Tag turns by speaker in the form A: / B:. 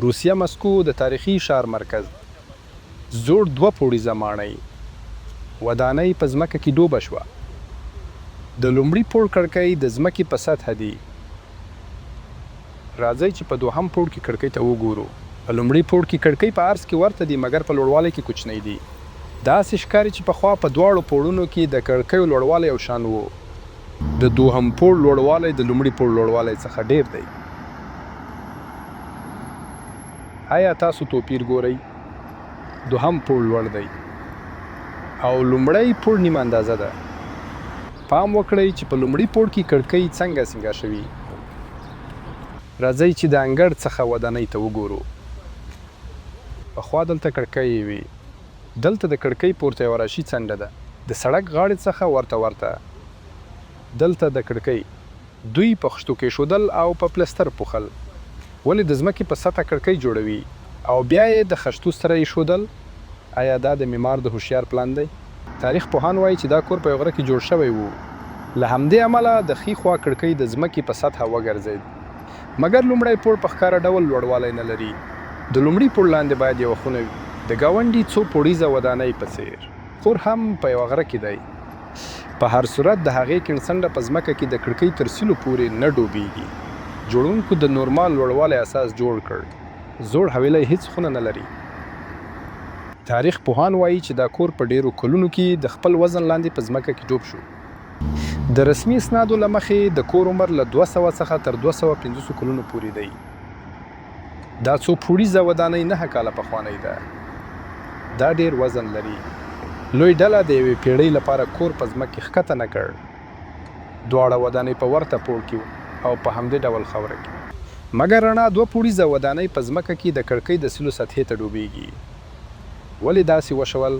A: روسیه مسکو د تاریخي ښار مرکز زوړ 2 پوړیزه ماڼۍ ودانۍ په ځمکه کې ډوبه شوه. د لومړي پوړ کړکۍ د ځمکې په سطحه دي. راځئ چې په دوهم پوړ کې کړکۍ ته وګورو. په لومړي پوړ کې کړکۍ په عرض کې ورته دي مګر په لوړوالي کې کوچنۍ دي. داسې ښکاري چې پخوا په دواړو پوړونو کې د کړکیو لوړوالی یو شان و. د دوهم پوړ لوړوالی د لومړي پوړ لوړوالی څخه ډیر دی. آیا تاسو توپیر ګورئ؟ دوهم پوړ لوړ دی او لومړی پوړ نیمه اندازه ده. پام وکړئ چې په لومړي پوړ کې کړکۍ څنګه سینګه شوي. راځئ چې د انګړ څخه ودانۍ ته وګورو. پخوا دلته کړکۍ وي. دلته د کړکۍ پورته یوه راشي څنډه ده د سړک غاړې څخه ورته. دلته د کړکۍ دوی په خښتو کېښودل او په پلستر پوښل. ولې د ځمکې په سطحه کړکۍ جوړوي او بیا یې د خښتو سره ایښودل؟ آیا دا د معمار د هوښیار پلان دی؟ تاریخ پوهان وایي چې دا کور په یو غره کې جوړ شوی و. له همدې امله د ښي خوا کړکۍ د ځمکې په سطحه وګرځېد. مګر لومړی پوړ په ښکاره ډول لوړوالی نه لري. د لومړي پوړ لاندې باید یوه خونه وي د ګاونډي څو پوړیزه ودانۍ په څېر. کور هم په یوه غره کې دی. په هر صورت د هغې کیڼڅنډه په ځمکه کې د کړکۍ تر سیلو پورې نه ډوبېږي. جوړونکو د نورمال لوړوالی اساس جوړ کړ. زوړ حویلی هیڅ خونه نه لري. تاریخ پوهان وایي چې دا کور په ډیرو کلونو کې د خپل وزن لاندې په ځمکه کې ډوب شو. د رسمي اسنادو له مخې د کور عمر له 200 څخه تر 250 کلونو پورې دی. دا څو پوړیزه ودانۍ 9 کاله پخوانۍ ده. دا ډیر وزن لري. لوی ډله د یوې پیړۍ لپاره کور په ځمکې ښکته نه کړ. دواړه ودانۍ په ورته پوړ کې او په همدې ډول خاوره کې. مګر رڼا 2 پوړیزه ودانۍ په ځمکه کې د کړکۍ د سیلو سطحې ته ډوبېږي. ولې داسې وشول؟